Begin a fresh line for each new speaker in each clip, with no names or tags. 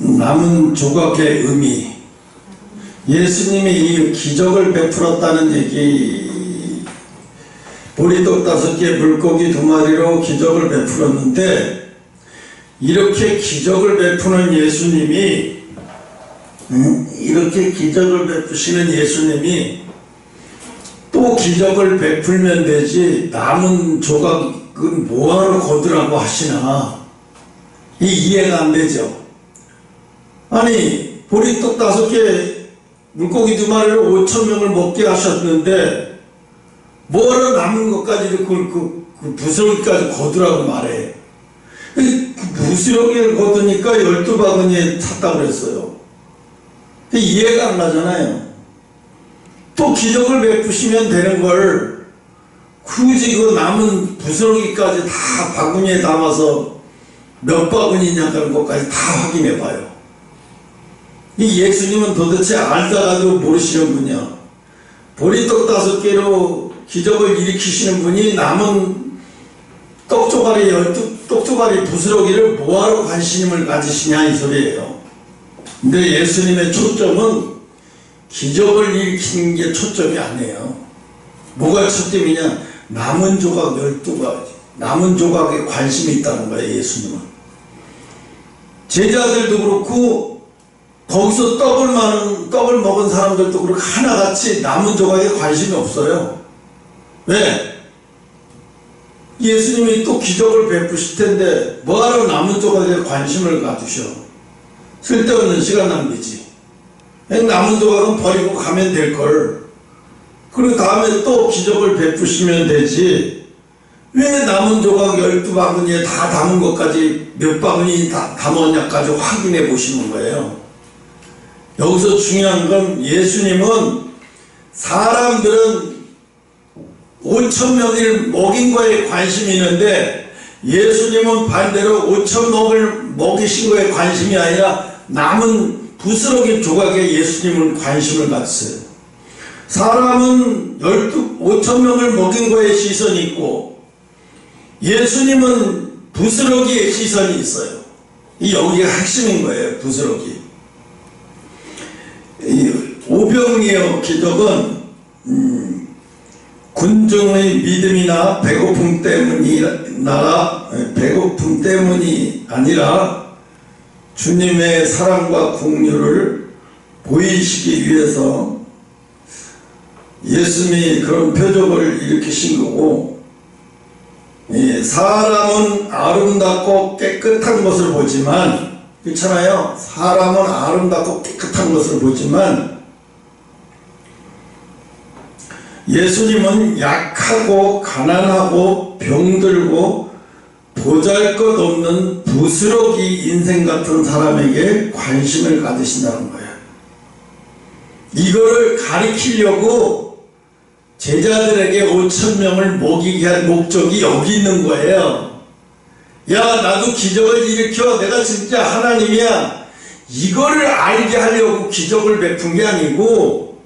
남은 조각의 의미, 예수님이 이 기적을 베풀었다는 얘기, 보리떡 5개 물고기 2마리로 기적을 베풀었는데, 이렇게 기적을 베푸는 예수님이, 이렇게 기적을 베푸시는 예수님이 또 기적을 베풀면 되지 남은 조각은 뭐하러 거두라고 하시나, 이 이해가 안 되죠. 아니, 보리떡 5개 물고기 2마리로 5,000명을 먹게 하셨는데 뭐하러 남은 것까지 그 부스러기까지 거두라고 말해. 그 부스러기를 거두니까 12바구니에 찼다고 그랬어요. 이해가 안 가잖아요. 또 기적을 베푸시면 되는 걸 굳이 그 남은 부스러기까지 다 바구니에 담아서 몇 바구니냐 그런 것까지 다 확인해 봐요. 이 예수님은 도대체 알다가도 모르시는 분이야. 보리떡 5개로 기적을 일으키시는 분이 남은 떡조가리 12떡조가리 부스러기를 뭐하러 관심을 가지시냐 이 소리예요. 근데 예수님의 초점은 기적을 일으키는 게 초점이 아니에요. 뭐가 초점이냐? 남은 조각 12가지, 남은 조각에 관심이 있다는 거예요. 예수님은. 제자들도 그렇고 거기서 떡을 먹은 사람들도 그렇고 하나같이 남은 조각에 관심이 없어요. 왜? 예수님이 또 기적을 베푸실 텐데 뭐하러 남은 조각에 관심을 가두셔? 쓸데없는 시간 낭비지. 남은 조각은 버리고 가면 될걸. 그리고 다음에 또 기적을 베푸시면 되지. 왜 남은 조각 12바구니에 다 담은 것까지 몇 바구니 담았냐까지 확인해 보시는 거예요. 여기서 중요한 건 예수님은 사람들은 5,000명을 먹인 거에 관심이 있는데 예수님은 반대로 5,000명을 먹이신 거에 관심이 아니라 남은 부스러기 조각에 예수님은 관심을 갖으세요. 사람은 5,000명을 먹인 거에 시선이 있고 예수님은 부스러기에 시선이 있어요. 이 여기가 핵심인 거예요. 부스러기. 이 오병이어 기적은 군중의 믿음이나 배고픔 때문이 아니라 주님의 사랑과 긍휼을 보이시기 위해서 예수님이 그런 표적을 일으키신 거고, 사람은 아름답고 깨끗한 것을 보지만, 그렇잖아요. 사람은 아름답고 깨끗한 것을 보지만 예수님은 약하고 가난하고 병들고 보잘것없는 부스러기 인생 같은 사람에게 관심을 가지신다는 거예요. 이거를 가리키려고 제자들에게 5,000명을 먹이게 한 목적이 여기 있는 거예요. 야, 나도 기적을 일으켜. 내가 진짜 하나님이야. 이거를 알게 하려고 기적을 베푼 게 아니고,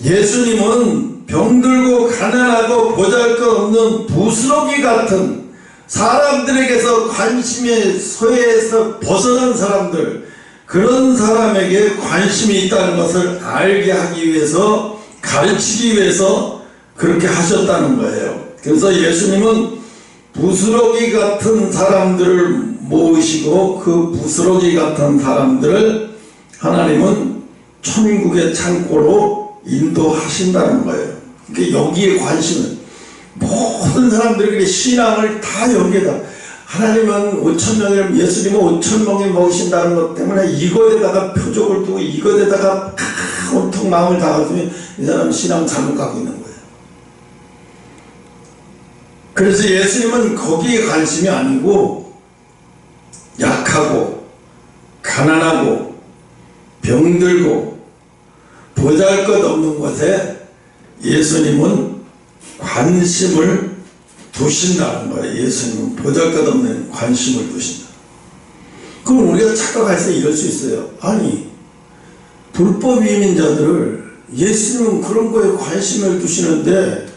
예수님은 병들고 가난하고 보잘것없는 부스러기 같은 사람들에게서 관심의 소외에서 벗어난 사람들, 그런 사람에게 관심이 있다는 것을 알게 하기 위해서, 가르치기 위해서 그렇게 하셨다는 거예요. 그래서 예수님은 부스러기 같은 사람들을 모으시고 그 부스러기 같은 사람들을 하나님은 천국의 창고로 인도하신다는 거예요. 그러니까 여기에 관심은 모든 사람들에게 신앙을 다 여기에다, 하나님은 5,000명이면 예수님은 5,000명이 먹이신다는 것 때문에 이것에다가 표적을 두고 이것에다가 온통 마음을 다가주면 이 사람은 신앙 잘못 가고 있는 거예요. 그래서 예수님은 거기에 관심이 아니고 약하고 가난하고 병들고 보잘것없는 것에 예수님은 관심을 두신다는 거예요. 예수님은 보잘것없는 관심을 두신다. 그럼 우리가 착각해서 이럴 수 있어요. 아니, 불법 이민자들을 예수님은 그런 거에 관심을 두시는데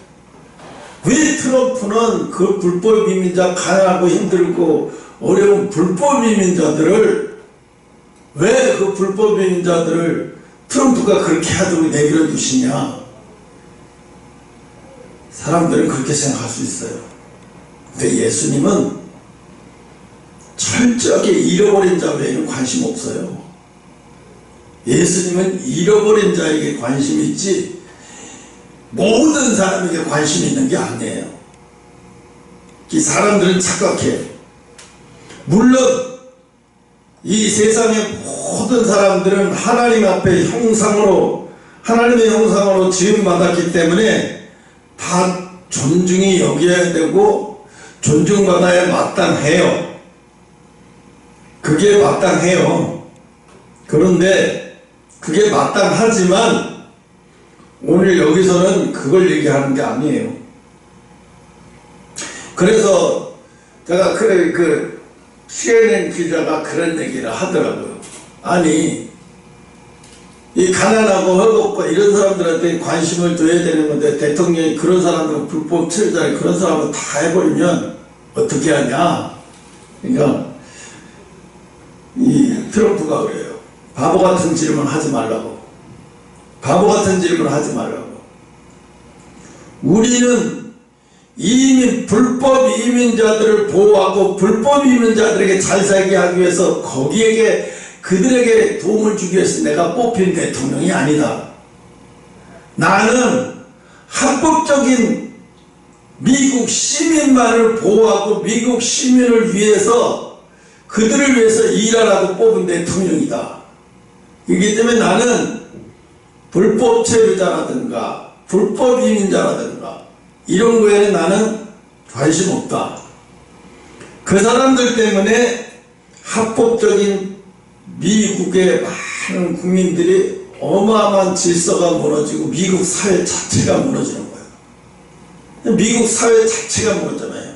왜 트럼프는 그 불법 이민자, 가난하고 힘들고 어려운 불법 이민자들을 왜 그 불법 이민자들을 트럼프가 그렇게 하도록 내버려 두시냐? 사람들은 그렇게 생각할 수 있어요. 근데 예수님은 철저하게 잃어버린 자 외에는 관심 없어요. 예수님은 잃어버린 자에게 관심이 있지 모든 사람에게 관심이 있는 게 아니에요. 이 사람들은 착각해. 물론 이 세상의 모든 사람들은 하나님 앞에 하나님의 형상으로 지음받았기 때문에 다 존중이 여겨야 되고 존중받아야 마땅해요. 그게 마땅해요. 그런데 그게 마땅하지만 오늘 여기서는 그걸 얘기하는 게 아니에요. 그래서 제가 그 CNN 기자가 그런 얘기를 하더라고요. 아니 이 가난하고 헐겁고 이런 사람들한테 관심을 둬야 되는 건데 대통령이 그런 사람들 불법 체류자 그런 사람을 다 해버리면 어떻게 하냐. 그러니까 이 트럼프가 그래요. 바보 같은 질문 하지 말라고. 바보 같은 질문 하지 말라고. 우리는 불법 이민자들을 보호하고 불법 이민자들에게 잘 살게 하기 위해서 그들에게 도움을 주기 위해서 내가 뽑힌 대통령이 아니다. 나는 합법적인 미국 시민만을 보호하고 미국 시민을 위해서 그들을 위해서 일하라고 뽑은 대통령이다. 그렇기 때문에 나는 불법 체류자라든가 불법 이민자라든가 이런 거에는 나는 관심 없다. 그 사람들 때문에 합법적인 미국의 많은 국민들이 어마어마한 질서가 무너지고 미국 사회 자체가 무너지는 거예요. 미국 사회 자체가 무너졌잖아요.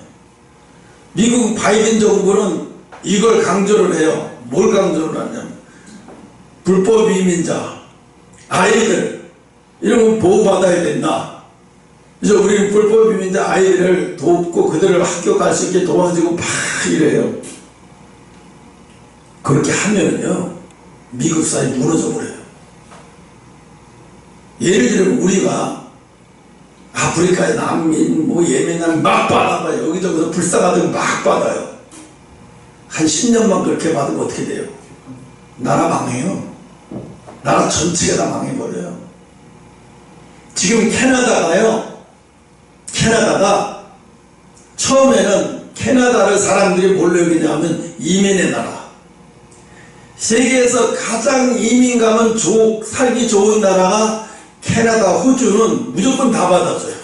미국 바이든 정부는 이걸 강조를 해요. 뭘 강조를 하냐면 불법 이민자, 아이들 이런 거 보호받아야 된다. 그래서 우리는 불법 이민자 아이들을 돕고 그들을 학교 갈 수 있게 도와주고 막 이래요. 그렇게 하면은요 미국 사회 무너져 버려요. 예를 들면 우리가 아프리카의 난민 예멘 막 받아봐요. 여기저기서 불쌍하다고 막 받아요. 한 10년만 그렇게 받으면 어떻게 돼요? 나라 망해요. 나라 전체가 다 망해버려요. 지금 캐나다가 처음에는 캐나다를 사람들이 뭘로 여기냐면 이민의 나라. 세계에서 가장 이민감은 살기 좋은 나라가 캐나다, 호주는 무조건 다 받아줘요.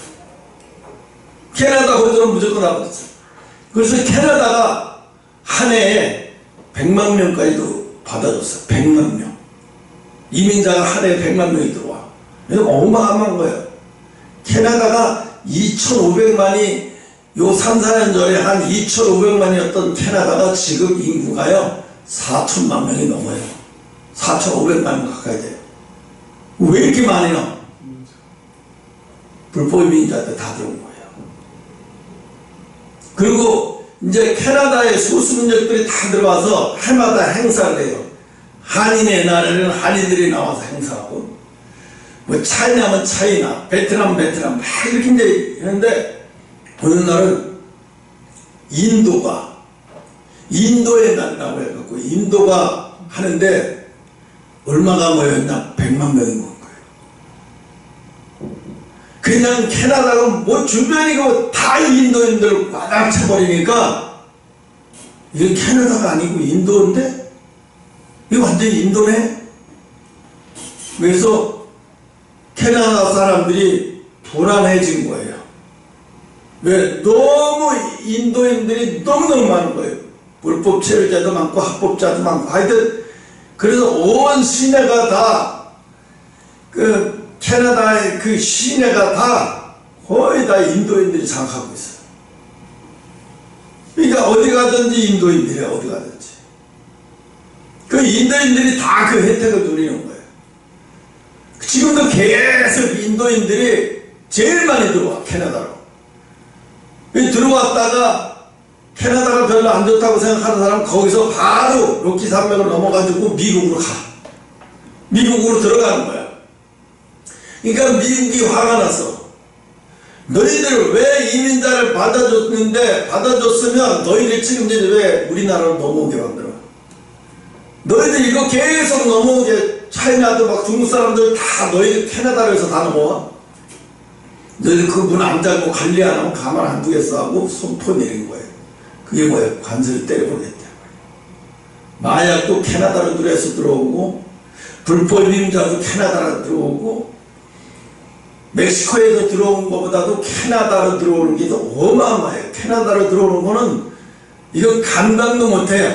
캐나다, 호주는 무조건 다 받아줘요. 그래서 캐나다가 한 해에 100만 명까지도 받아줬어요. 100만 명. 이민자가 한 해에 100만 명이 들어와. 이거 어마어마한 거예요. 캐나다가 2,500만이 요 3, 4년 전에 한 2,500만이었던 캐나다가 지금 인구가요 4천만 명이 넘어요. 4,500만 명 가까이 돼요. 왜 이렇게 많이 나? 불법 이민자들 다 들어온 거예요. 그리고 이제 캐나다의 소수민족들이 다 들어와서 해마다 행사를 해요. 한인의 날에는 한인들이 나와서 행사하고 차이나면 차이나, 베트남 막 이렇게 이제 했는데 어느 날은 인도의 날이라고 해갖고 인도가 하는데 얼마가 모였냐? 100만 명이 모인 거예요. 그냥 캐나다가 주변이고 다 인도인들 꽉 차버리니까 이건 캐나다가 아니고 인도인데 이거 완전히 인도네? 그래서 캐나다 사람들이 불안해진 거예요. 왜? 너무 인도인들이 너무너무 많은 거예요. 불법 체류자도 많고 합법자도 많고 하여튼 그래서 온 시내가 다 캐나다의 그 시내가 다 거의 다 인도인들이 장악하고 있어요. 그러니까 어디 가든지 인도인들이에요. 어디 가든지 그 인도인들이 다 그 혜택을 누리는 거예요. 지금도 계속 인도인들이 제일 많이 들어와. 캐나다로 들어왔다가 캐나다가 별로 안 좋다고 생각하는 사람 거기서 바로 로키 산맥을 넘어가지고 미국으로 가. 미국으로 들어가는 거야. 그러니까 미국이 화가 났어. 너희들 왜 이민자를 받아줬으면 너희들 지금 왜 우리나라로 넘어오게 만들어? 너희들 이거 계속 넘어오게, 차이나도 막 중국 사람들 다 너희들 캐나다로 해서 다 넘어와? 너희들 그 문 안 닫고 관리 안 하면 가만 안 두겠어 하고 손포 내린 거예요. 그게 뭐예요? 관세를 때려버리겠다. 마약도 캐나다로 들어서 들어오고, 불법 이민자도 캐나다로 들어오고, 멕시코에서 들어온 것보다도 캐나다로 들어오는 게 더 어마어마해요. 캐나다로 들어오는 거는 이거 감당도 못해요.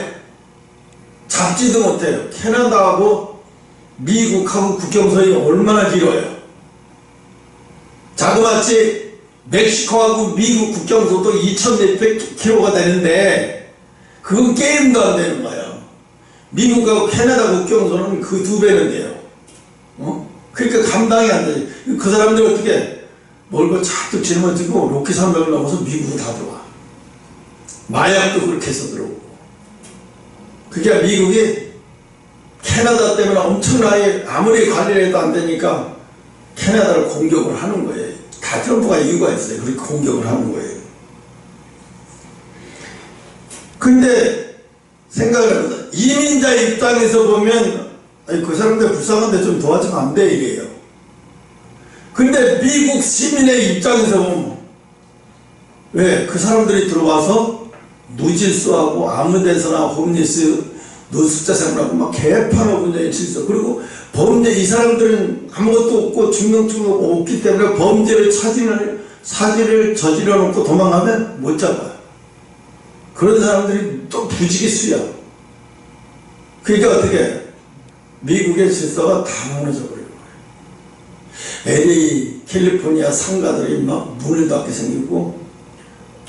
잡지도 못해요. 캐나다하고 미국하고 국경선이 얼마나 길어요. 자그마치 멕시코하고 미국 국경선도 2,400 킬로가 되는데 그건 게임도 안 되는 거예요. 미국하고 캐나다 국경선은 그 2배는 돼요. 그러니까 감당이 안 되지. 그 사람들 어떻게 뭘고 자꾸 짊어지고 로키 산맥을 넘어서 미국으로 다 들어와. 마약도 그렇게 해서 들어오고. 그게 미국이 캐나다 때문에 엄청나게 아무리 관리를 해도 안 되니까 캐나다를 공격을 하는 거예요. 다 트럼프가 이유가 있어요. 그렇게 공격을 하는 거예요. 근데 생각을 해보자. 이민자 입장에서 보면 아니, 그 사람들 불쌍한데 좀 도와주면 안 돼, 이래요. 근데 미국 시민의 입장에서 보면 왜? 그 사람들이 들어와서 무질서하고 아무 데서나 홈리스 노숙자 생활하고 막 개판하고 분쟁이 질서. 그리고 범죄, 이 사람들은 아무것도 없고 증명증도 없기 때문에 범죄를 사기를 저질러 놓고 도망가면 못 잡아요. 그런 사람들이 또 부지기수야. 그러니까 어떻게 미국의 질서가 다 무너져 버리는 거예요. LA, 캘리포니아 상가들이 막 문을 닫게 생기고,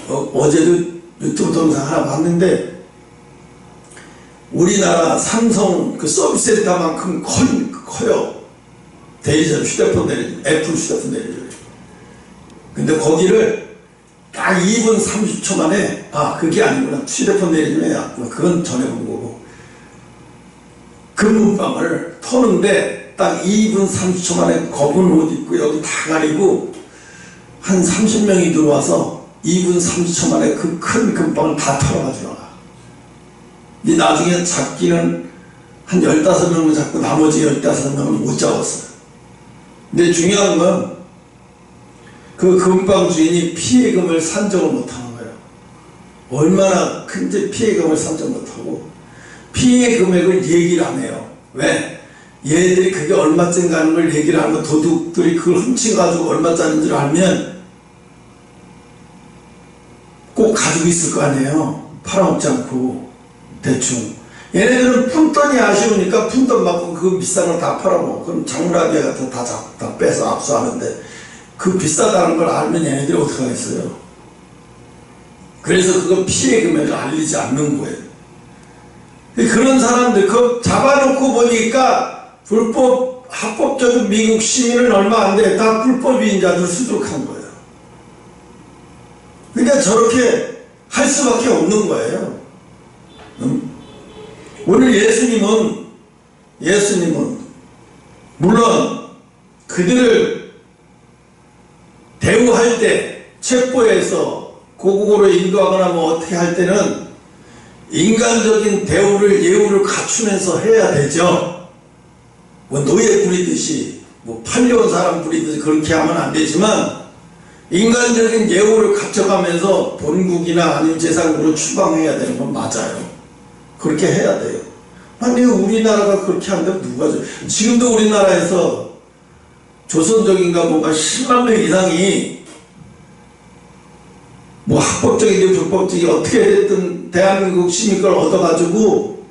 어제도 유튜브 동영상 하나 봤는데, 우리나라 삼성 그 서비스 센터만큼 커요. 대리점, 휴대폰 대리점, 애플 휴대폰 대리점. 근데 거기를 딱 2분 30초 만에, 아, 그게 아니구나. 휴대폰 대리점에, 그건 전에 본 거고. 근무방을 터는데 딱 2분 30초 만에 검은 옷 입고 여기 다 가리고 한 30명이 들어와서 2분 30초 만에 그 큰 금방을 다 털어가지고 나가. 근데 나중에 잡기는 한 15명을 잡고 나머지 15명은 못 잡았어요. 근데 중요한 건 그 금방 주인이 피해금을 산정을 못하는 거예요. 얼마나 큰지 피해금을 산정 못하고 피해 금액을 얘기를 안 해요. 왜? 얘들이 그게 얼마쯤 가는 걸 얘기를 하는 거, 도둑들이 그걸 훔쳐가지고 얼마짜리인 줄 알면 꼭 가지고 있을 거 아니에요. 팔아먹지 않고 대충. 얘네들은 푼돈이 아쉬우니까 푼돈 받고 그 비싼 걸 다 팔아먹어. 그럼 장물하게 같은 다 빼서 압수하는데 그 비싸다는 걸 알면 얘네들이 어떻게 하겠어요? 그래서 그거 피해 금액을 알리지 않는 거예요. 그런 사람들, 그 잡아놓고 보니까 합법적인 미국 시민은 얼마 안 돼. 다 불법인자들 수족한 거예요. 그러니까 저렇게 할 수밖에 없는 거예요. 오늘 예수님은 물론 그들을 대우할 때, 체포해서 고국으로 인도하거나 뭐 어떻게 할 때는 인간적인 대우를, 예우를 갖추면서 해야 되죠. 뭐 노예 부리듯이, 뭐 팔려온 사람 부리듯이 그렇게 하면 안 되지만, 인간적인 예우를 갖춰가면서 본국이나 아니면 제사국으로 추방해야 되는 건 맞아요. 그렇게 해야 돼요. 아니, 우리나라가 그렇게 하는데 누가, 지금도 우리나라에서 조선족인가 뭔가 10만 명 이상이 뭐 합법적이든 불법적이 어떻게 됐든 대한민국 시민권을 얻어가지고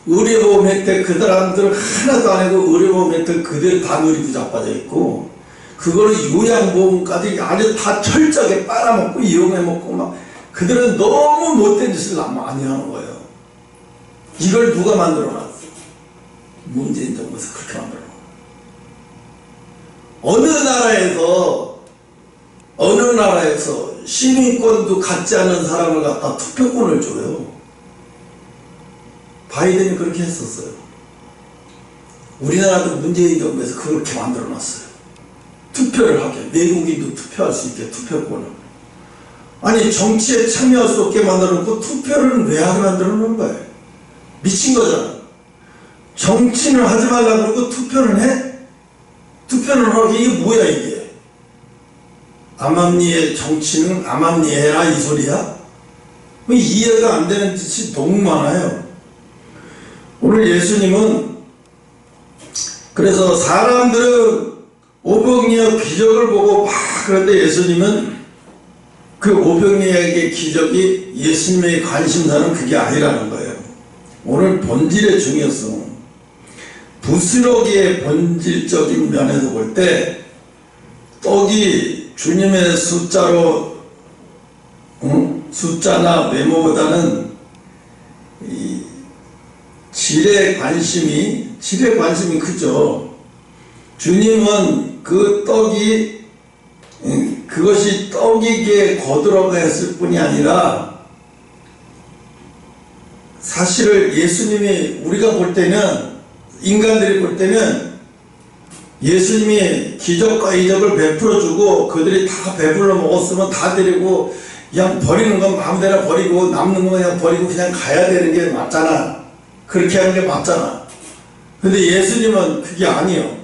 의료보험 혜택 그 사람들은 하나도 안 해도 의료보험 혜택 그대로 다 누리고 자빠져 있고 그거를 요양보험까지 아주 다 철저하게 빨아먹고 이용해먹고 막 그들은 너무 못된 짓을 많이 하는 거예요. 이걸 누가 만들어놨어? 문재인 정부에서 그렇게 만들어놨어. 어느 나라에서 어느 나라에서 시민권도 갖지 않은 사람을 갖다 투표권을 줘요. 바이든이 그렇게 했었어요. 우리나라도 문재인 정부에서 그렇게 만들어 놨어요. 투표를 하게, 외국인도 투표할 수 있게 투표권을. 아니 정치에 참여할 수 없게 만들어 놓고 투표를 왜 하게 만들어 놓은 거예요? 미친 거잖아. 정치는 하지 말라 그러고 투표는 해? 투표는 하게. 이게 뭐야 이게? 암암리의 정치는 암암리 해라 이 소리야? 이해가 안 되는 짓이 너무 많아요. 오늘 예수님은 그래서 사람들은 오병이어 기적을 보고 막 그런데 예수님은 그 오병이어의 기적이 예수님의 관심사는 그게 아니라는 거예요. 오늘 본질의 중요성, 부스러기의 본질적인 면에서 볼 때 떡이 주님의 숫자로 숫자나 메모보다는 이 질의 관심이 크죠. 주님은 그 떡이 그것이 떡이기에 거두라고 했을 뿐이 아니라 사실을 예수님이 우리가 볼 때는 인간들이 볼 때는 예수님이 기적과 이적을 베풀어주고 그들이 다 배불러 먹었으면 다 데리고 그냥 버리는 건 마음대로 버리고 남는 건 그냥 버리고 그냥 가야 되는 게 맞잖아. 그렇게 하는 게 맞잖아. 근데 예수님은 그게 아니에요.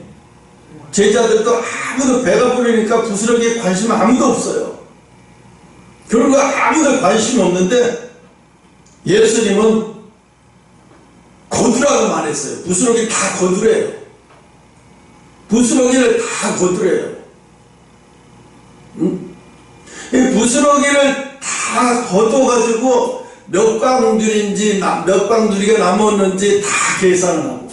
제자들도 아무도 배가 부르니까 부스러기에 관심 아무도 없어요. 그런 거 아무도 관심이 없는데 예수님은 거두라고 말했어요. 부스러기 다 거두래요. 부스러기를 다 거두래요. 이 부스러기를 다 거둬가지고 몇 광줄인지 몇 광줄이가 남았는지 다 계산을 하고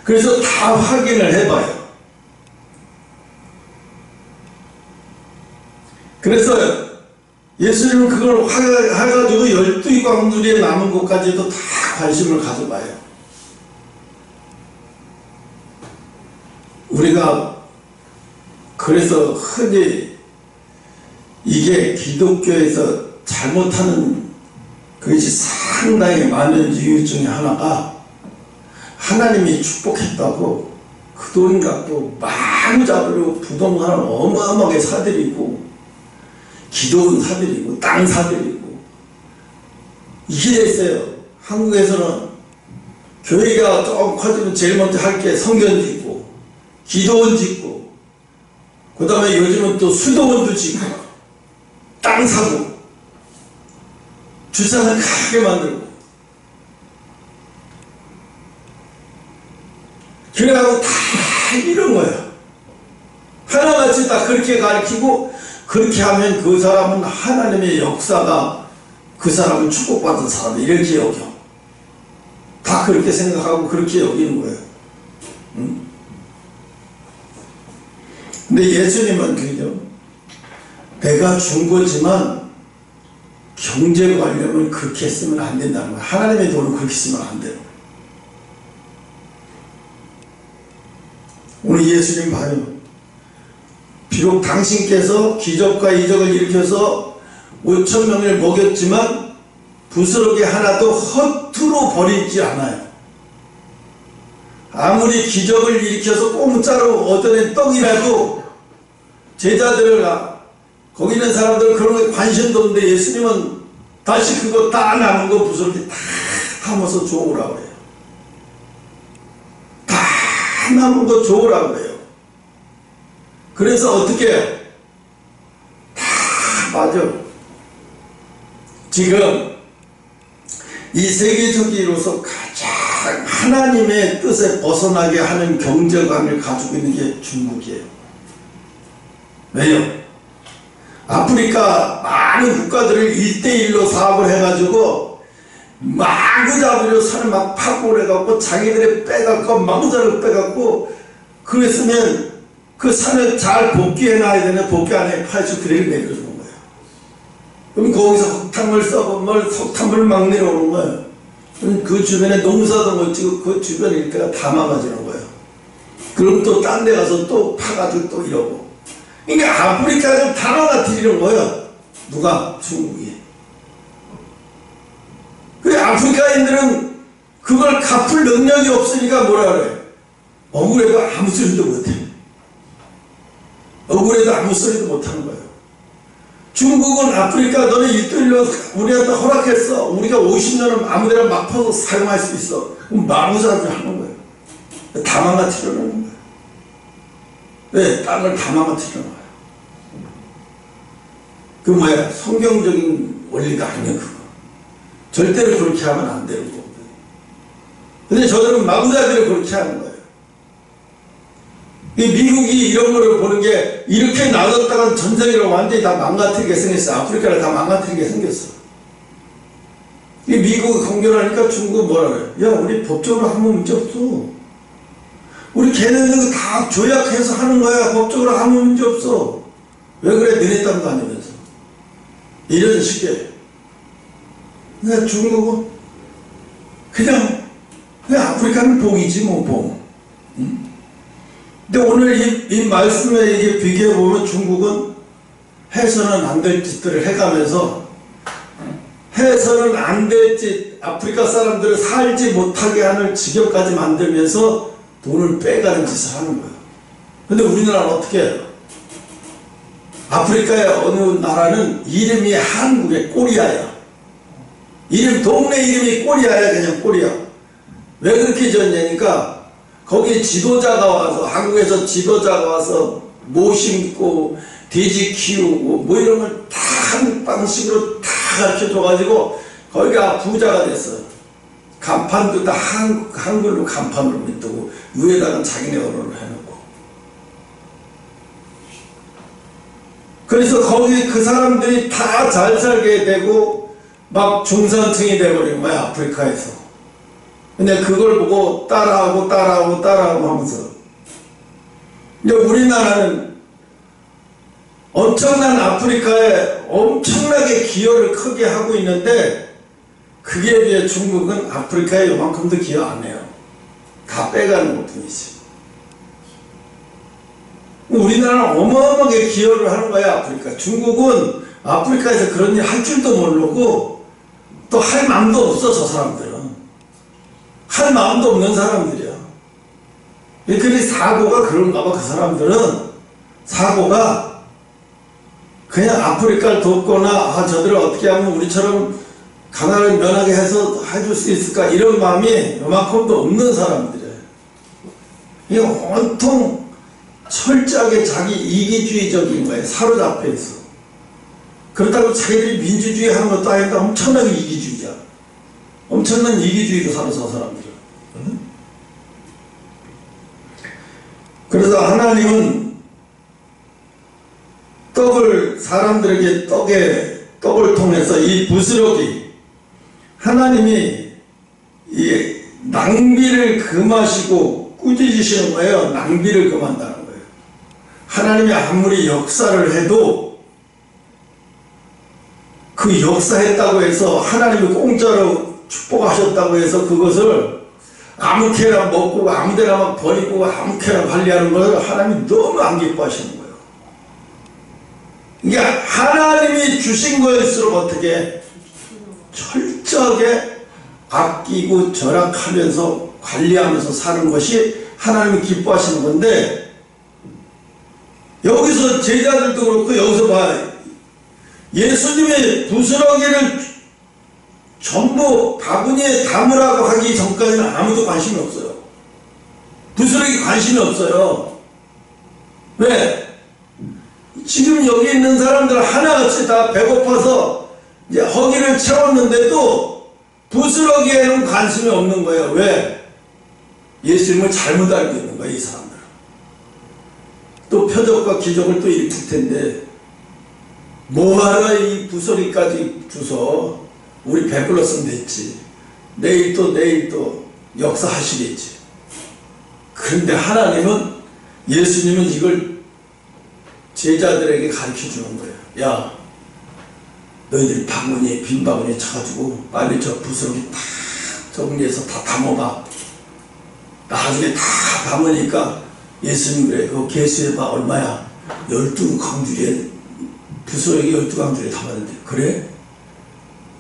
그래서 다 확인을 해봐요. 그래서 예수님은 그걸 해가지고 12광줄이 남은 것까지도 다 관심을 가져봐요. 우리가 그래서 흔히 이게 기독교에서 잘못하는 것이 상당히 많은 이유 중에 하나가 하나님이 축복했다고 그 돈 갖고 많이 잡으려고 부동산을 어마어마하게 사들이고 기도원 사들이고 땅 사들이고 이게 됐어요. 한국에서는 교회가 조금 커지면 제일 먼저 할 게 성전 짓고 기도원 짓고 그 다음에 요즘은 또 수도원도 짓고 땅 사고 주차장 크게 만들고 그래가지고 다 이런 거야. 하나같이 다 그렇게 가르치고 그렇게 하면 그 사람은 하나님의 역사가 그 사람은 축복받은 사람 이렇게 여겨. 다 그렇게 생각하고 그렇게 여기는 거예요. 응? 근데 예수님은 그죠? 내가 준 거지만 경제 관념은 그렇게 쓰면 안 된다는 거예요. 하나님의 돈을 그렇게 쓰면 안 돼요. 오늘 예수님 봐요. 비록 당신께서 기적과 이적을 일으켜서 5,000명을 먹였지만 부스러기 하나도 허투루 버리지 않아요. 아무리 기적을 일으켜서 공짜로 얻어낸 떡이라도 제자들을 거기 있는 사람들은 그런 거에 관심도 없는데 예수님은 다시 그거 다 남은 거 부스러기 다 담아서 줘오라고 해요. 다 남은 거 줘오라고 해요. 그래서 어떻게 해요? 다 맞아. 지금 이 세계적으로서 가장 하나님의 뜻에 벗어나게 하는 경제관을 가지고 있는 게 중국이에요. 왜요? 아프리카 많은 국가들을 1대1로 사업을 해가지고 마구 잡으려 산을 막 파고 해갖고 자기들이 빼갖고 망자를 빼갖고 그랬으면 그 산을 잘 복귀해놔야 되는 복귀 안에 파헤쳐 그래를 내려주는 거예요. 그럼 거기서 석탄물 썩은 석탄물 막 내려오는 거예요. 그럼 그 주변에 농사도 못 지고 그 주변 일대가 다 망가지는 거예요. 그럼 또 딴 데 가서 또 파가지고 또 이러고 그러니까 아프리카를 다 망가뜨리는 거예요. 누가? 중국이. 그 아프리카인들은 그걸 갚을 능력이 없으니까 뭐라 그래? 억울해도 아무 소리도 못해. 억울해도 아무 소리도 못하는 거예요. 중국은 아프리카 너네 일도일로 우리한테 허락했어. 우리가 50년은 아무데나 막 퍼서 사용할 수 있어. 그럼 마구잡이 하는 거예요. 다 망가뜨리려는 거예요. 왜? 땅을 다 망가뜨리려는 거예요. 그 뭐야? 성경적인 원리가 아니야 그거. 절대로 그렇게 하면 안 되는 거거든요. 근데 저들은 마구잡이로 그렇게 하는 거예요. 미국이 이런 거를 보는 게 이렇게 놔뒀다간 전쟁으로 완전히 다 망가뜨리게 생겼어. 아프리카를 다 망가뜨리게 생겼어. 미국이 공격하니까 중국은 뭐라 그래? 야, 우리 법적으로 아무 문제 없어. 우리 걔네들 다 조약해서 하는 거야. 법적으로 아무 문제 없어. 왜 그래? 너네 땅도 아니면서. 이런 식의. 그러니까 중국은 그냥 아프리카는 복이지 뭐 복. 응? 근데 오늘 이 말씀에 이게 비교해보면 중국은 해서는 안 될 짓들을 해가면서 해서는 안 될 짓, 아프리카 사람들을 살지 못하게 하는 지경까지 만들면서 돈을 빼가는 짓을 하는 거예요. 근데 우리나라는 어떻게 해요? 아프리카의 어느 나라는 이름이 한국의 꼬리아야. 동네 이름이 꼬리아야. 그냥 꼬리아. 왜 그렇게 지었냐니까 거기에 지도자가 와서, 한국에서 지도자가 와서 모 심고 돼지 키우고 뭐 이런 걸 다 한 방식으로 다 가르쳐 줘가지고 거기가 부자가 됐어요. 간판도 다 한글로 간판으로 밑두고 위에다가 자기네 언어로 해놓고. 그래서 거기 그 사람들이 다 잘 살게 되고 막 중산층이 돼버린 거야 아프리카에서. 근데 그걸 보고 따라하고 하면서 이제 우리나라는 엄청난 아프리카에 엄청나게 기여를 크게 하고 있는데 그에 비해 중국은 아프리카에 요만큼도 기여 안 해요. 다 빼가는 것 뿐이지. 우리나라는 어마어마하게 기여를 하는 거야 아프리카. 중국은 아프리카에서 그런 일 할 줄도 모르고 또 할 마음도 없어. 저 사람들은 할 마음도 없는 사람들이야. 그러니 사고가 그런가 봐. 그 사람들은 사고가 그냥 아프리카를 돕거나 저들을 어떻게 하면 우리처럼 가난을 면하게 해서 해줄 수 있을까 이런 마음이 요만큼도 없는 사람들이에요. 이게 온통 철저하게 자기 이기주의적인 거예요. 사로잡혀 있어. 그렇다고 자기들이 민주주의 하는 것도 아닌데 엄청나게 이기주의자. 엄청난 이기주의로 살아 저 사람들은. 그래서 하나님은 사람들에게 떡을 통해서 이 부스러기, 하나님이 이 낭비를 금하시고 꾸짖으시는 거예요. 낭비를 금한다는 거예요. 하나님이 아무리 역사를 해도 그 역사했다고 해서 하나님이 공짜로 축복하셨다고 해서 그것을 아무렇게나 먹고 아무데나 막 버리고 아무렇게나 관리하는 것을 하나님이 너무 안 기뻐하시는 거예요. 그러니까 하나님이 주신 거일수록 어떻게 철저하게 아끼고 절약하면서 관리하면서 사는 것이 하나님이 기뻐하시는 건데, 여기서 제자들도 그렇고 여기서 봐, 예수님의 부스러기를 전부 바구니에 담으라고 하기 전까지는 아무도 관심이 없어요. 부스러기 관심이 없어요. 왜? 지금 여기 있는 사람들 하나같이 다 배고파서 이제 허기를 채웠는데도 부스러기에는 관심이 없는 거예요. 왜? 예수님을 잘못 알고 있는 거예요, 이 사람들은. 또 표적과 기적을 또 일으킬 텐데 뭐하러 이 부스러기까지 주서 우리 배불렀으면 됐지. 내일 또 역사하시겠지. 그런데 하나님은, 예수님은 이걸 제자들에게 가르쳐 주는 거예요. 야, 너희들 바구니에, 빈 바구니에 쳐가지고 빨리 저 부스러기 다 정리해서 다 담아봐. 나중에 다 담으니까 예수님 그래, 그거 계수해봐. 얼마야? 열두 강줄에 부서에게 12강줄에 담았는데 그래?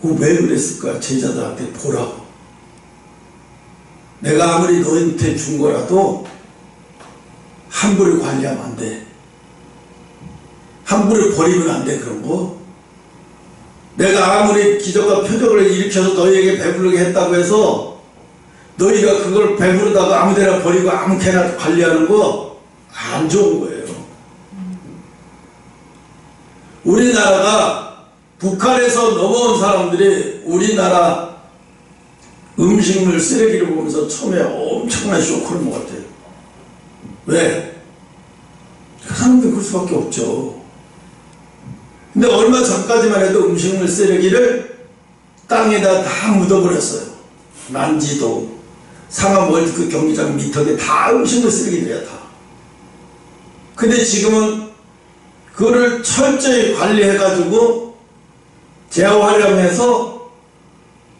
왜 그랬을까? 제자들한테 보라고. 내가 아무리 너한테 준 거라도 함부로 관리하면 안 돼. 함부로 버리면 안 돼. 그런 거. 내가 아무리 기적과 표적을 일으켜서 너희에게 배부르게 했다고 해서 너희가 그걸 배부르다가 아무데나 버리고 아무렇게나 관리하는 거 안 좋은 거예요. 우리나라가 북한에서 넘어온 사람들이 우리나라 음식물 쓰레기를 보면서 처음에 엄청난 쇼크를 먹었대요. 왜? 그 사람들 그럴 수밖에 없죠. 근데 얼마 전까지만 해도 음식물 쓰레기를 땅에다 다 묻어버렸어요. 난지도, 상암 월드컵 경기장 미터에 다 음식물 쓰레기들이야, 다. 근데 지금은 그거를 철저히 관리해가지고 재활용해서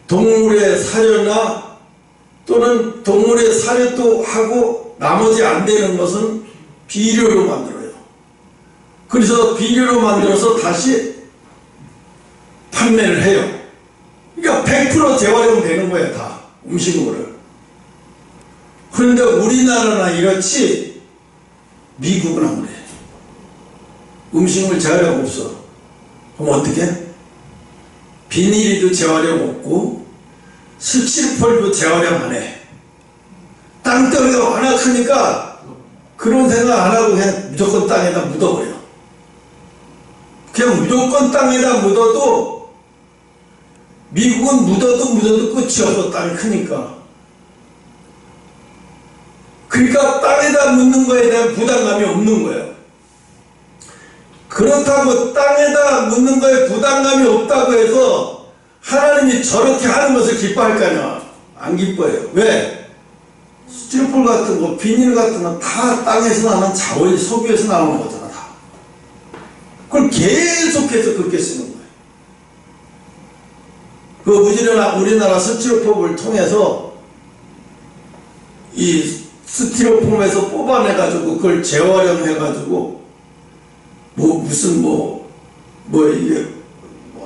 동물의 사료나 또는 동물의 사료도 하고 나머지 안 되는 것은 비료로 만들어요. 그래서 비료로 만들어서 다시 판매를 해요. 그러니까 100% 재활용되는 거예요, 다. 음식물을. 그런데 우리나라나 이렇지 미국은 안 그래. 음식물 재활용 없어. 그럼 어떻게? 비닐이도 재활용 없고 스티로폼도 재활용 안 해. 땅덩이가 워낙 크니까 그런 생각 안 하고 그냥 무조건 땅에다 묻어버려. 그냥 무조건 땅에다 묻어도 미국은 묻어도 끝이 없어. 땅이 크니까. 그러니까 땅에다 묻는 거에 대한 부담감이 없는 거예요. 그렇다고 땅에다 묻는 거에 부담감이 없다고 해서 하나님이 저렇게 하는 것을 기뻐할 거냐? 안 기뻐해요. 왜? 스티로폼 같은 거, 비닐 같은 건 다 땅에서 나는 자원이 석유에서 나오는 거잖아, 다. 그걸 계속해서 그렇게 쓰는 거예요. 그 우리나라 스티로폼을 통해서 이 스티로폼에서 뽑아내가지고 그걸 재활용해가지고 이게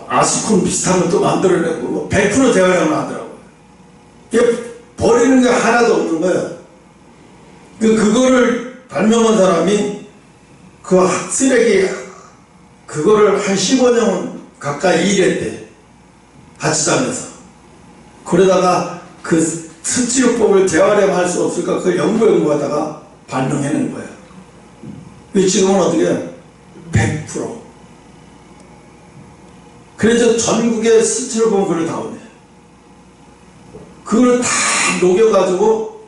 아스콘 비슷한 것도 만들어내고 100% 재활용을 하더라고요. 이게 버리는 게 하나도 없는 거예요. 그거를 발명한 사람이 그 쓰레기 그거를 한 15년 가까이 일했대. 하치장에서. 그러다가 그 스티로폼을 재활용할 수 없을까 그걸 연구하다가 발명해낸 거예요. 지금은 어떻게 해요? 100%. 그래서 전국의 스티로폼 그걸 다 오네. 그걸 다 녹여가지고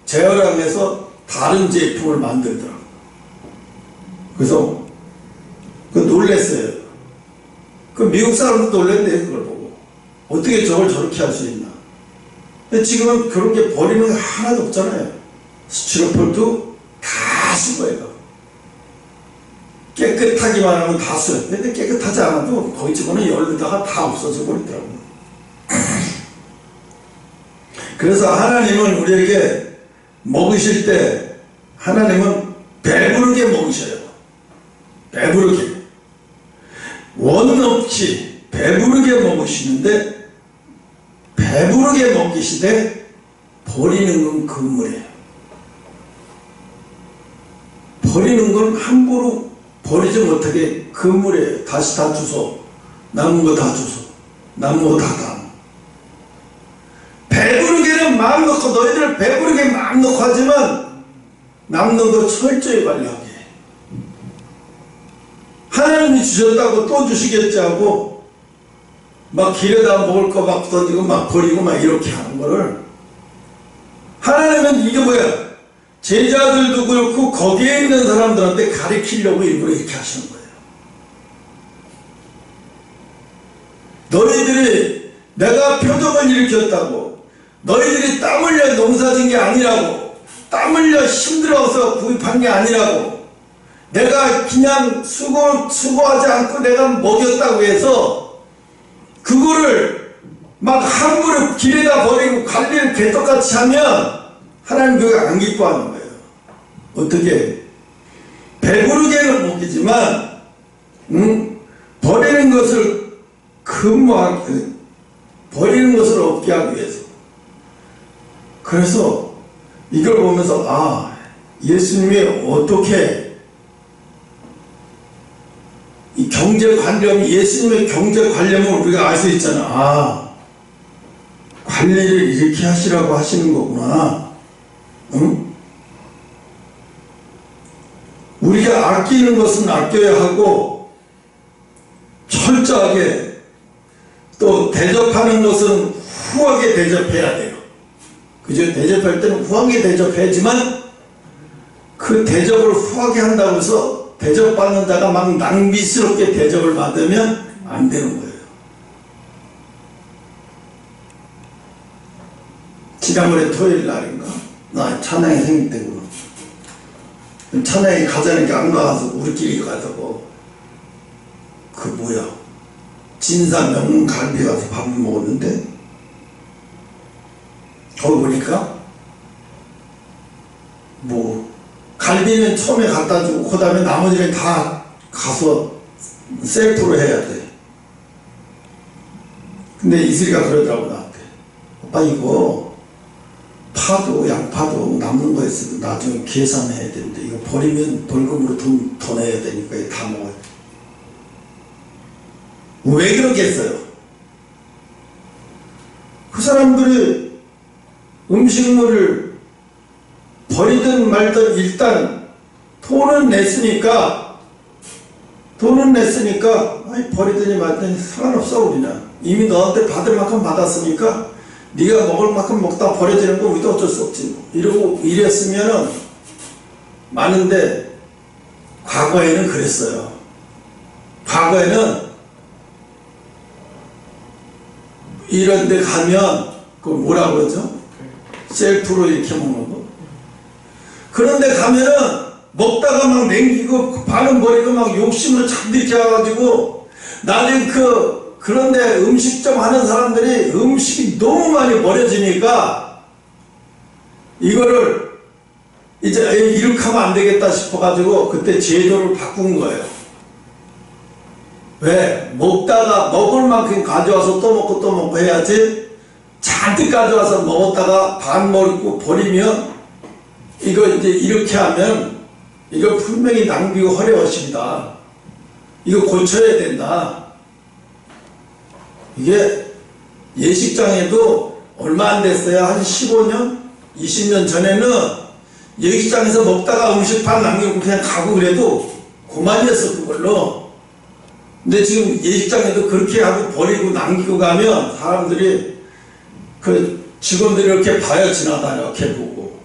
재활용해서 다른 제품을 만들더라고. 그래서 놀랬어요. 그 미국 사람도 놀랬네, 그걸 보고. 어떻게 저걸 저렇게 할 수 있나. 근데 지금은 그런 게 버리는 게 하나도 없잖아요. 스티로폼도 다 쓴 거예요. 깨끗하기만 하면 다 써요. 근데 깨끗하지 않아도 거기 집어는 열다가 다 없어져 버리더라고요. 그래서 하나님은 우리에게 먹으실 때 하나님은 배부르게 먹으셔요. 배부르게. 원 없이 배부르게 먹으시는데 배부르게 먹이시되 버리는 건 금물이에요. 버리는 건 함부로 버리지 못하게 금물이에요. 다시 다 주소. 남은 거 다 주소. 남은 거 다 담. 배부르게는 마음 놓고 너희들 배부르게 마음 놓고 하지만 남는 거 철저히 관리하게. 하나님이 주셨다고 또 주시겠지 하고 막 길에다 먹을 거 막 던지고 막 버리고 막 이렇게 하는 거를 하나님은 이게 뭐야? 제자들도 그렇고 거기에 있는 사람들한테 가르치려고 일부러 이렇게 하시는 거예요. 너희들이 내가 표적을 일으켰다고 너희들이 땀 흘려 농사진 게 아니라고 땀 흘려 힘들어서 구입한 게 아니라고 내가 그냥 수고하지 않고 내가 먹였다고 해서 그거를 막 함부로 길에다 버리고 관리를 개떡같이 하면 하나님 그거 안 기뻐하는 거예요. 어떻게? 배부르게는 먹이지만 버리는 것을 버리는 것을 없게 하기 위해서. 그래서 이걸 보면서 예수님이 어떻게 이 경제관념, 예수님의 경제관념을 우리가 알 수 있잖아. 관리를 이렇게 하시라고 하시는 거구나. 우리가 아끼는 것은 아껴야 하고, 철저하게, 또 대접하는 것은 후하게 대접해야 돼요. 그죠? 대접할 때는 후하게 대접해야지만, 그 대접을 후하게 한다고 해서 대접받는 자가 막 낭비스럽게 대접을 받으면 안 되는 거예요. 지난번에 토요일 날인가? 나 찬양이 생일 때구나. 찬양이 가자는 게 안 가서 우리끼리 가자고. 진사 명문 갈비 가서 밥을 먹었는데, 거기 보니까 갈비는 처음에 갖다 주고 그 다음에 나머지는 다 가서 셀프로 해야 돼. 근데 이슬이가 그러더라고 나한테. 오빠 이거 파도 양파도 남는 거 있어도 나중에 계산해야 되는데 이거 버리면 벌금으로 돈 더 내야 되니까 이거 다 먹어야 돼. 왜 그러겠어요? 그 사람들이 음식물을 버리든 말든 일단 돈은 냈으니까 버리더니 말더니 상관없어. 우리는 이미 너한테 받을 만큼 받았으니까 네가 먹을 만큼 먹다 버려지는 거 우리도 어쩔 수 없지. 이러고 이랬으면은 많은데, 과거에는 그랬어요. 과거에는 이런 데 가면 그걸 뭐라 그러죠? 셀프로 이렇게 먹는 거. 그런데 가면은 먹다가 막 냉기고 반은 버리고 막 욕심으로 잠들게 해가지고 나는 그런데 음식점 하는 사람들이 음식이 너무 많이 버려지니까 이거를 이제 이렇게 하면 안 되겠다 싶어가지고 그때 제도를 바꾼 거예요. 왜? 먹다가 먹을 만큼 가져와서 또 먹고 해야지, 잔뜩 가져와서 먹었다가 반 먹고 버리면 이거 이제 이렇게 하면 이거 분명히 낭비고 허례허식이다. 이거 고쳐야 된다. 이게 예식장에도 얼마 안 됐어요. 한 15년? 20년 전에는 예식장에서 먹다가 음식판 남기고 그냥 가고 그래도 그만이었어 그걸로. 근데 지금 예식장에도 그렇게 하고 버리고 남기고 가면 사람들이 직원들이 이렇게 봐요. 지나다녀 이렇게 보고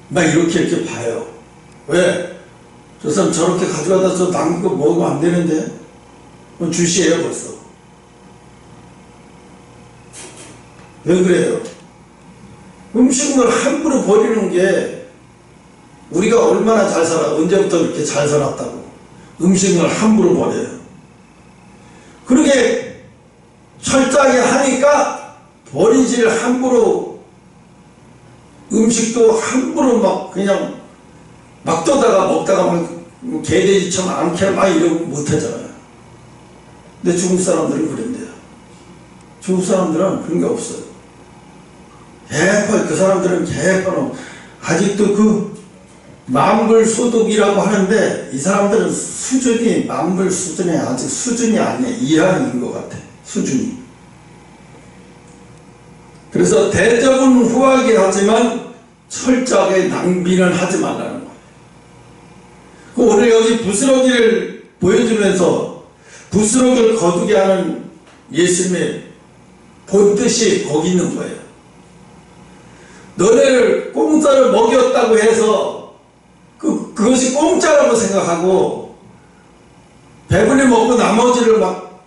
막 이렇게 봐요. 왜? 저 사람 저렇게 가져가다 저 남기고 먹으면 안 되는데? 주시해요 벌써. 왜 그래요? 음식물 함부로 버리는 게 우리가 얼마나 잘 살아, 언제부터 그렇게 잘 살았다고 음식물 함부로 버려요. 그러게 철저하게 하니까 버리지를 함부로, 음식도 함부로 막 그냥 막 떠다가 먹다가 막 개돼지처럼 앙캐 막 이러고 못하잖아요. 근데 중국 사람들은 그런데요. 중국 사람들은 그런 게 없어요. 그 사람들은 아직도 만불소득이라고 하는데 이 사람들은 수준이 만불 수준이 아직 수준이 아니야. 이하인 것 같아. 수준이. 그래서 대접은 후하게 하지만 철저하게 낭비는 하지 말라는 거예요. 오늘 여기 부스러기를 보여주면서 부스러기를 거두게 하는 예수님의 본뜻이 거기 있는 거예요. 너네를 공짜를 먹였다고 해서 그것이 공짜라고 생각하고 배불리 먹고 나머지를 막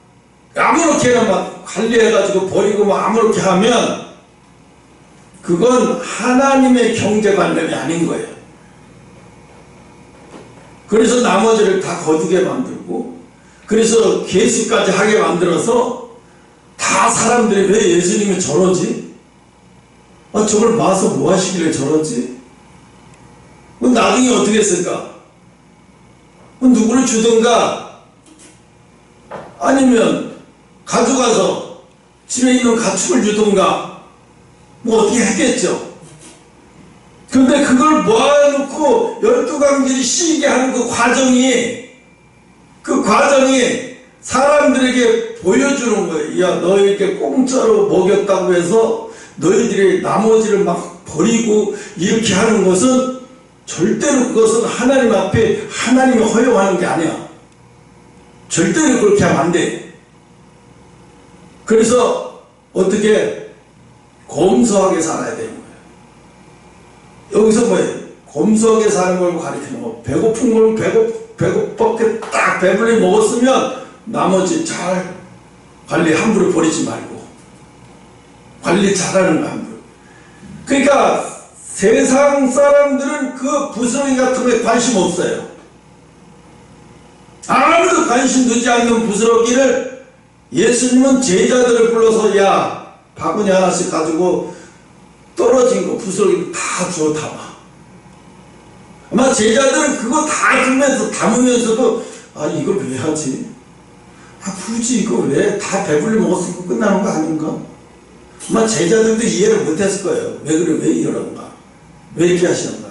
아무렇게나 막 관리해가지고 버리고 막 아무렇게 하면 그건 하나님의 경제관념이 아닌 거예요. 그래서 나머지를 다 거두게 만들고, 그래서 계수까지 하게 만들어서 다 사람들이 왜 예수님이 저러지? 저걸 봐서 뭐 하시길래 저러지? 그럼 나중에 어떻게 했을까? 누구를 주든가 아니면 가져가서 집에 있는 가축을 주든가 뭐 어떻게 했겠죠. 근데 그걸 모아놓고 12강제를 쉬게 하는 그 과정이 사람들에게 보여주는 거예요. 야, 너에게 공짜로 먹였다고 해서 너희들이 나머지를 막 버리고 이렇게 하는 것은 절대로 그것은 하나님 앞에 하나님이 허용하는 게 아니야. 절대로 그렇게 하면 안 돼. 그래서 어떻게 검소하게 살아야 되는 거예요. 여기서 뭐예요? 검소하게 사는 걸 가리키는 거. 배고픈 걸 배고프게 딱 배불리 먹었으면 나머지 잘 관리 함부로 버리지 말고 관리 잘하는 거 함부로. 그러니까 세상 사람들은 그 부스러기 같은 거에 관심 없어요. 아무도 관심 두지 않는 부스러기를 예수님은 제자들을 불러서 야, 바구니 하나씩 가지고 떨어진 거 부스러기 다 주워 담아. 아마 제자들은 그거 다 담으면서도 아, 이걸 왜 하지? 아, 굳이 이거 왜 다 배불리 먹었으니까 끝나는 거 아닌가? 아마 제자들도 이해를 못했을 거예요. 왜 그래, 왜 이러는가? 왜 이렇게 하시는가?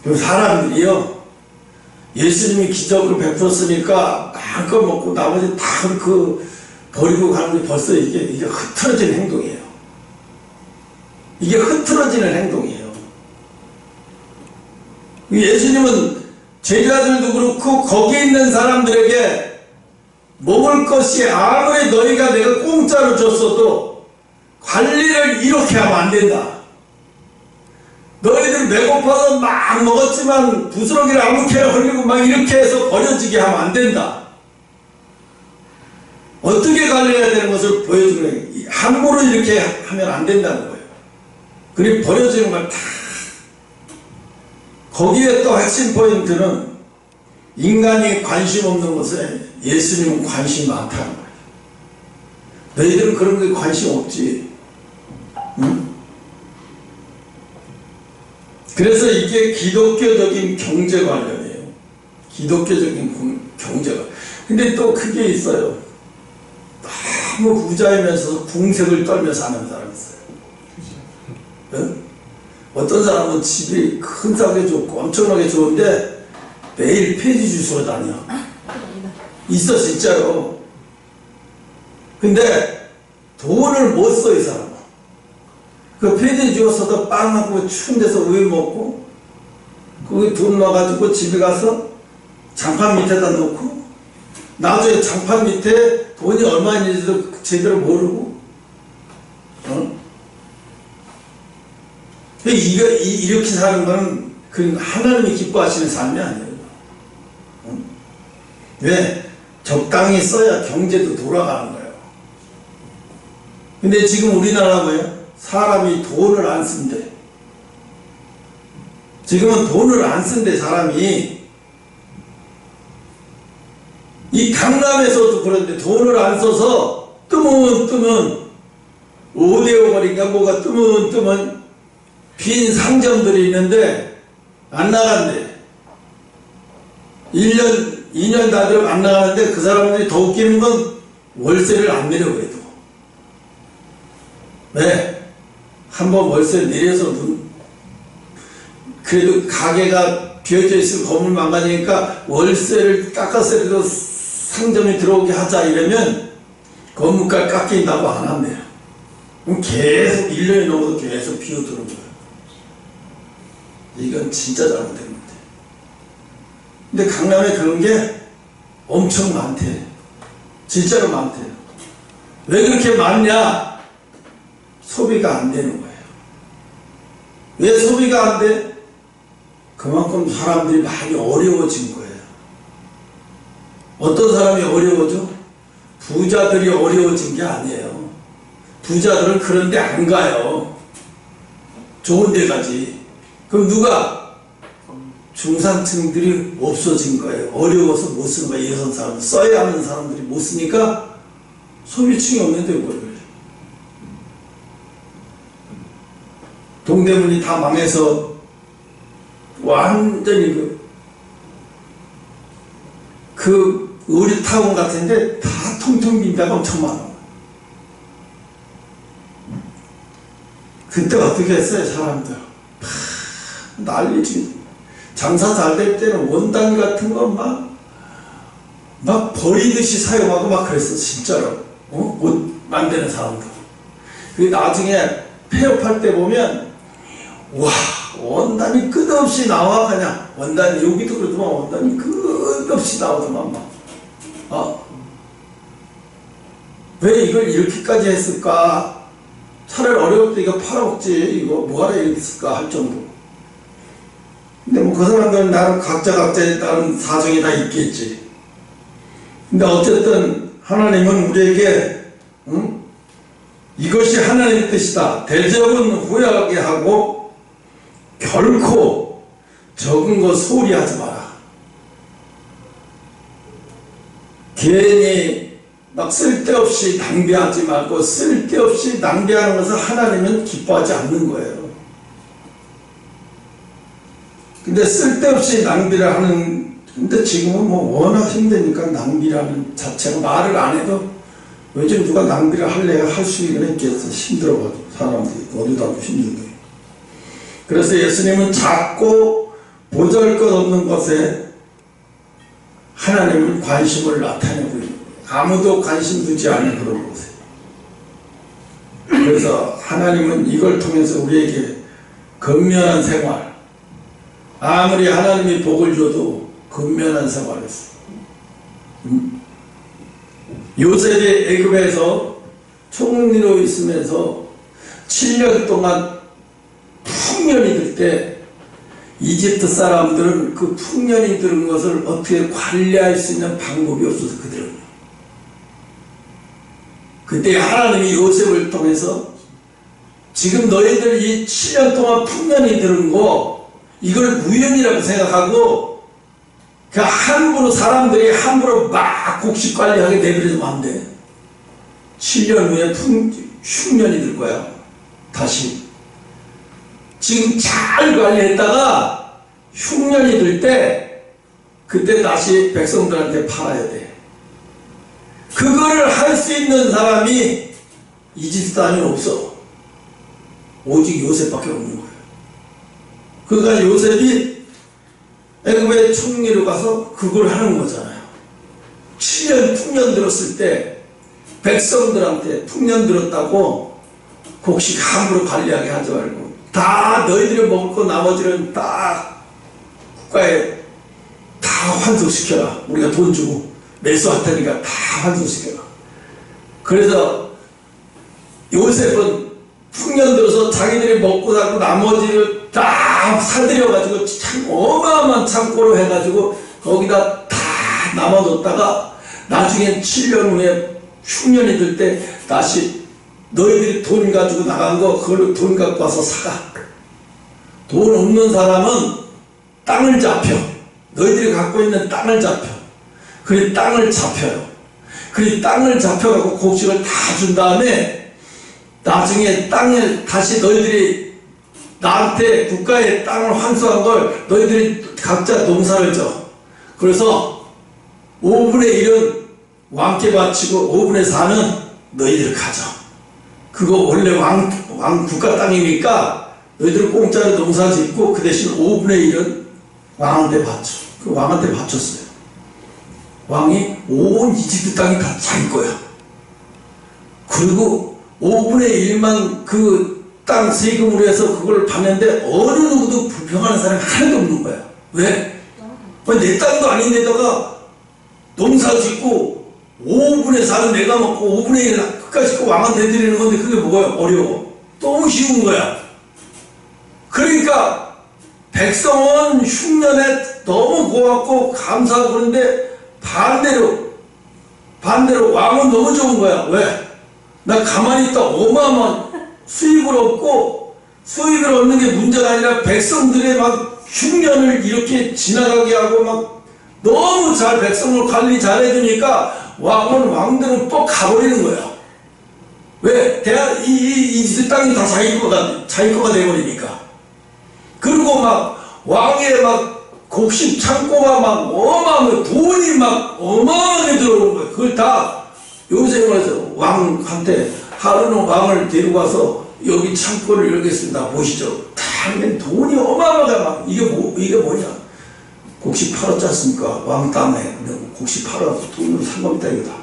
그럼 사람들이요, 예수님이 기적을 베풀었으니까 마음껏 먹고 나머지 다 버리고 가는 게 벌써 이게 흐트러지는 행동이에요. 이게 흐트러지는 행동이에요. 예수님은 제자들도 그렇고 거기 있는 사람들에게 먹을 것이 아무리 너희가 내가 공짜로 줬어도 관리를 이렇게 하면 안 된다. 너희들 배고파서 막 먹었지만 부스러기를 아무렇게 흘리고 막 이렇게 해서 버려지게 하면 안 된다. 어떻게 관리해야 되는 것을 보여주는 거예요. 함부로 이렇게 하면 안 된다는 거예요. 그리고 버려지는 걸 다. 거기에 또 핵심 포인트는 인간이 관심 없는 것에 예수님은 관심이 많다는 거예요. 너희들은 그런 게 관심 없지. 응? 그래서 이게 기독교적인 경제 관련이에요. 기독교적인 경제가. 근데 또 그게 있어요. 너무 부자이면서 궁색을 떨며 사는 사람이 있어요. 응? 어떤 사람은 집이 근사하게 좋고 엄청나게 좋은데 매일 폐지 주스로 다녀. 있어, 진짜로. 근데 돈을 못 써, 이 사람은. 그 폐지 주스도 빵 먹고 추운 데서 우유 먹고 거기 돈 넣어가지고 집에 가서 장판 밑에다 놓고 나중에 장판 밑에 돈이 얼마 있는지도 제대로 모르고, 어? 이렇게 사는 건 그 하나님이 기뻐하시는 삶이 아니에요. 응? 왜? 적당히 써야 경제도 돌아가는 거예요. 근데 지금 우리나라 뭐예요? 사람이 돈을 안 쓴대. 지금은 돈을 안 쓴대, 사람이. 이 강남에서도 그런데 돈을 안 써서 뜨문 5대5 거리인가 뭐가 뜨문 빈 상점들이 있는데 안 나간대. 1년, 2년 다 되면 안 나가는데 그 사람들이 더 웃기는 건 월세를 안 내려 그래도. 왜? 한번 월세 내려서 그래도 가게가 비어져 있을 건물 망가지니까 월세를 깎아서라도 상점이 들어오게 하자 이러면 건물가 깎인다고 안 한대요. 그럼 계속 1년이 넘어도 계속 비어드는 거예요. 이건 진짜 잘못된 건데. 근데 강남에 그런 게 엄청 많대. 진짜로 많대요. 왜 그렇게 많냐? 소비가 안 되는 거예요. 왜 소비가 안 돼? 그만큼 사람들이 많이 어려워진 거예요. 어떤 사람이 어려워져? 부자들이 어려워진 게 아니에요. 부자들은 그런 데 안 가요. 좋은 데 가지. 그럼 누가? 중산층들이 없어진 거예요. 어려워서 못 쓰는 거예요. 이런 사람, 써야 하는 사람들이 못 쓰니까 소비층이 없는데 뭘. 동대문이 다 망해서 완전히 그 의류타운 같은데 다 텅텅 빈 데가 엄청 많아. 그때 어떻게 했어요, 사람들? 난리지. 장사 잘 될 때는 원단 같은 거 막 버리듯이 사용하고 막 그랬어, 진짜로. 옷 만드는 사람들. 그게 나중에 폐업할 때 보면, 와, 원단이 끝없이 나와, 그냥. 원단이, 여기도 그렇지만 원단이 끝없이 나오더만, 막. 왜 이걸 이렇게까지 했을까? 차라리 어려울 때 이거 팔아먹지, 이거 뭐하러 이렇게 했을까 할 정도. 근데 뭐 그 사람들은 나름 각자의 다른 사정이 다 있겠지. 근데 어쨌든 하나님은 우리에게 이것이 하나님의 뜻이다. 대적은 후회하게 하고 결코 적은 것 소홀히 하지 마라. 괜히 막 쓸데없이 낭비하지 말고, 쓸데없이 낭비하는 것을 하나님은 기뻐하지 않는 거예요. 근데 쓸데없이 낭비를 하는, 근데 지금은 뭐 워낙 힘드니까 낭비라는 자체가 말을 안 해도 요즘 누가 낭비를 할래야 할 수 있겠어. 힘들어가지고 사람들이 어디다 도 힘든데. 그래서 예수님은 작고 보잘것없는 것에 하나님은 관심을 나타내고 있는 거예요. 아무도 관심 두지 않는 그런 곳에. 그래서 하나님은 이걸 통해서 우리에게 근면한 생활, 아무리 하나님이 복을 줘도 근면한 생활을 했어요. 요셉이 애굽에서 총리로 있으면서 7년 동안 풍년이 들 때 이집트 사람들은 그 풍년이 드는 것을 어떻게 관리할 수 있는 방법이 없어서 그들은, 그때 하나님이 요셉을 통해서 지금 너희들 이 7년 동안 풍년이 드는 거 이걸 우연이라고 생각하고 그 함부로 사람들이 함부로 막 곡식 관리하게 내버려두면 안 돼. 7년 후에 흉년이 들 거야. 다시 지금 잘 관리했다가 흉년이 들 때 그때 다시 백성들한테 팔아야 돼. 그거를 할 수 있는 사람이 이집트 안에 없어. 오직 요셉밖에 없는 거야. 그러니까 요셉이 애굽의 총리로 가서 그걸 하는 거잖아요. 7년 풍년 들었을 때 백성들한테 풍년 들었다고 곡식 함부로 관리하게 하지 말고 다 너희들이 먹을 거 나머지는 다 국가에 다 환수시켜라. 우리가 돈 주고 매수할 테니까 다 환수시켜라. 그래서 요셉은 풍년 들어서 자기들이 먹고 살고 나머지를 다 사들여가지고 참 어마어마한 창고로 해가지고 거기다 다 남아뒀다가 나중에 7년 후에 흉년이 들 때 다시 너희들이 돈 가지고 나간 거 그걸로 돈 갖고 와서 사가. 돈 없는 사람은 땅을 잡혀. 너희들이 갖고 있는 땅을 잡혀. 그리 땅을 잡혀요. 그리 땅을 잡혀갖고 곡식을 다 준 다음에 나중에 땅을 다시 너희들이 나한테 국가의 땅을 환수한 걸 너희들이 각자 농사를 져. 그래서 5분의 1은 왕께 바치고 5분의 4는 너희들 가져. 그거 원래 왕 국가 땅이니까 너희들 공짜로 농사 짓고 그 대신 5분의 1은 왕한테 바쳐. 그 왕한테 바쳤어요. 왕이 온 이집트 땅이 다 자기 거야. 그리고 5분의 1만 그 땅 세금으로 해서 그걸 받는데 어느 누구도 불평하는 사람이 하나도 없는 거야. 왜? 내 땅도 아닌데다가 농사 짓고 5분의 4는 내가 먹고 5분의 1 끝까지 그 왕한테 내드리는 건데 그게 뭐야? 어려워. 너무 쉬운 거야. 그러니까 백성은 흉년에 너무 고맙고 감사하고 그런데 반대로 왕은 너무 좋은 거야. 왜? 나 가만히 있다 어마어마한 수입을 얻고 수입을 얻는 게 문제가 아니라 백성들의 막 흉년을 이렇게 지나가게 하고 막 너무 잘 백성을 관리 잘 해주니까 왕은 왕대로 또 가버리는 거야. 왜? 이 땅이 다 자기 거가 돼버리니까. 그리고 막 왕의 막 곡식 창고가 막 어마어마한 돈이 막 어마어마하게 들어오는 거예요. 그걸 다 요셉을 해서 왕한테 하루는 왕을 데리고 와서 여기 창고를 열겠습니다. 보시죠. 당연히 돈이 어마어마하게 막 이게 뭐냐? 곡식 팔았지 않습니까? 왕 땀에 곡식 팔아서 돈으로 산 겁니다. 이거 다.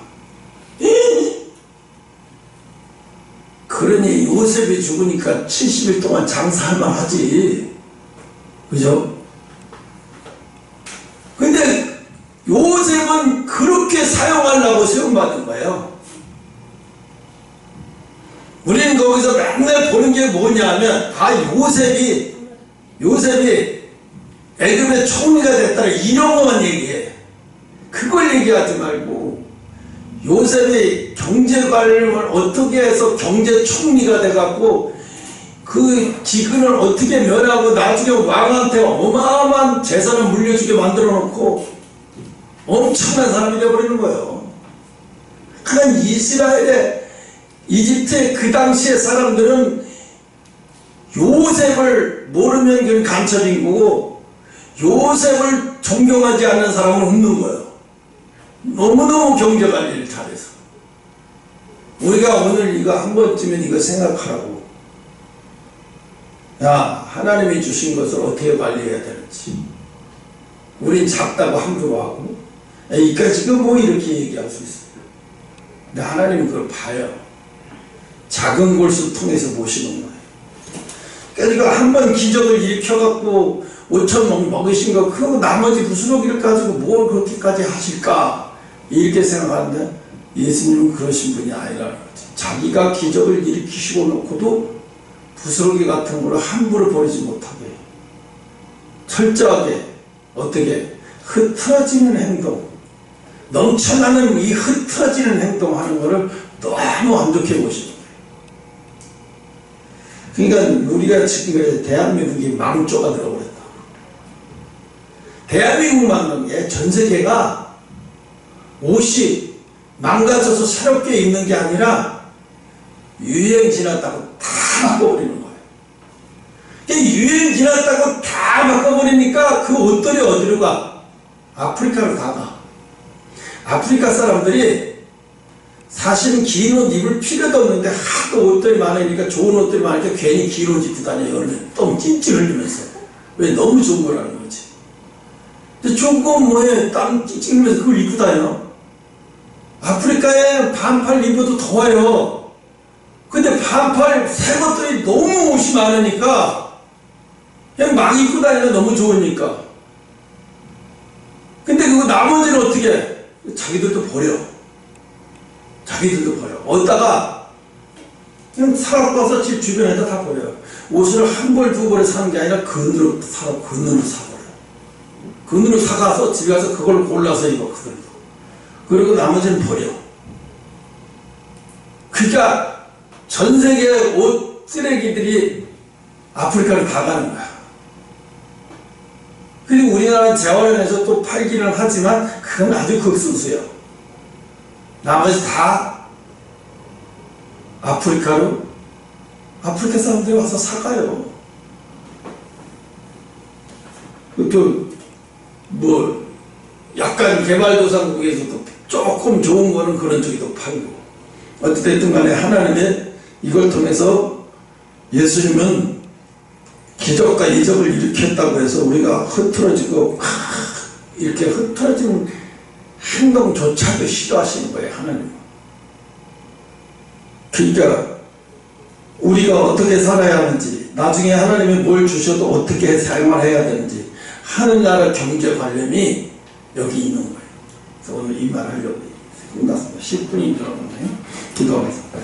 그러니 요셉이 죽으니까 70일 동안 장사할만 하지. 그죠? 근데 요셉은 그렇게 사용하려고 세움받은 거예요. 우리는 거기서 맨날 보는 게 뭐냐면 요셉이 애굽의 총리가 됐다 이런 것만 얘기해. 그걸 얘기하지 말고 요셉이 경제관을 어떻게 해서 경제총리가 돼갖고 그 기근을 어떻게 면하고 나중에 왕한테 어마어마한 재산을 물려주게 만들어 놓고 엄청난 사람이 되어버리는 거예요. 그냥 이집트의 그 당시의 사람들은 요셉을 모르면 그냥 간첩인 거고 요셉을 존경하지 않는 사람은 없는 거예요. 너무너무 경제관리를 잘해서. 우리가 오늘 이거 한 번쯤은 이거 생각하라고. 하나님이 주신 것을 어떻게 관리해야 되는지. 우린 작다고 함부로 하고 이까지 뭐 이렇게 얘기할 수 있어요. 근데 하나님은 그걸 봐요. 작은 곳을 통해서 모시는 거예요. 그러니까 한 번 기적을 일으켜갖고 5,000명 먹이신 거, 그 나머지 부스러기를 가지고 뭘 그렇게까지 하실까? 이렇게 생각하는데 예수님은 그러신 분이 아니라는 거지. 자기가 기적을 일으키시고 놓고도 부스러기 같은 거를 함부로 버리지 못하게 철저하게 어떻게 흐트러지는 행동, 넘쳐나는 이 흐트러지는 행동하는 거를 너무 완벽해 보시는 거예요. 그러니까 우리가 지금 대한민국이 망조가 되어버렸다. 대한민국만 게 전 세계가 옷이 망가져서 새롭게 입는 게 아니라 유행 지났다고 다 바꿔버리는 거예요. 유행 지났다고 다 바꿔버리니까 그 옷들이 어디로 가? 아프리카로 다 가. 아프리카 사람들이 사실은 긴 옷 입을 필요도 없는데 하도 옷들이 많으니까 좋은 옷들이 많으니까 괜히 긴 옷 입고 다녀요. 똥 찜질 흘리면서. 왜? 너무 좋은 거라는 거지. 근데 좋은 건 뭐해? 땀 찜질 흘리면서 그걸 입고 다녀. 아프리카에 반팔 입어도 더워요. 근데 반팔 새 것들이 너무 옷이 많으니까 그냥 막 입고 다니면 너무 좋으니까. 근데 그거 나머지는 어떻게 해? 자기들도 버려. 자기들도 버려. 어디다가 그냥 사갖고 집 주변에다 다 버려요. 옷을 한 벌, 두 벌에 사는 게 아니라 근으로 사버려요. 근으로 사가서 집에 가서 그걸 골라서 입어. 그리고 나머지는 버려. 그러니까 전 세계 옷 쓰레기들이 아프리카를 다 가는 거야. 그리고 우리나라는 재활용해서 또 팔기는 하지만 그건 아주 극소수예요. 나머지 다 아프리카 사람들이 와서 사가요. 또 뭐 약간 개발도상국에서도 조금 좋은 거는 그런 쪽에도 팔고. 어쨌든 간에 하나님의 이걸 통해서 예수님은 기적과 이적을 일으켰다고 해서 우리가 흐트러지고 이렇게 흐트러지는 행동조차도 싫어하시는 거예요. 하나님은. 그러니까 우리가 어떻게 살아야 하는지, 나중에 하나님이 뭘 주셔도 어떻게 사용을 해야 되는지 하늘나라 경제관념이 여기 있는 거예요. 그래서 오늘 이 말 하려고 끝났습니다. 10분이 들어갔네요. 기도하겠습니다.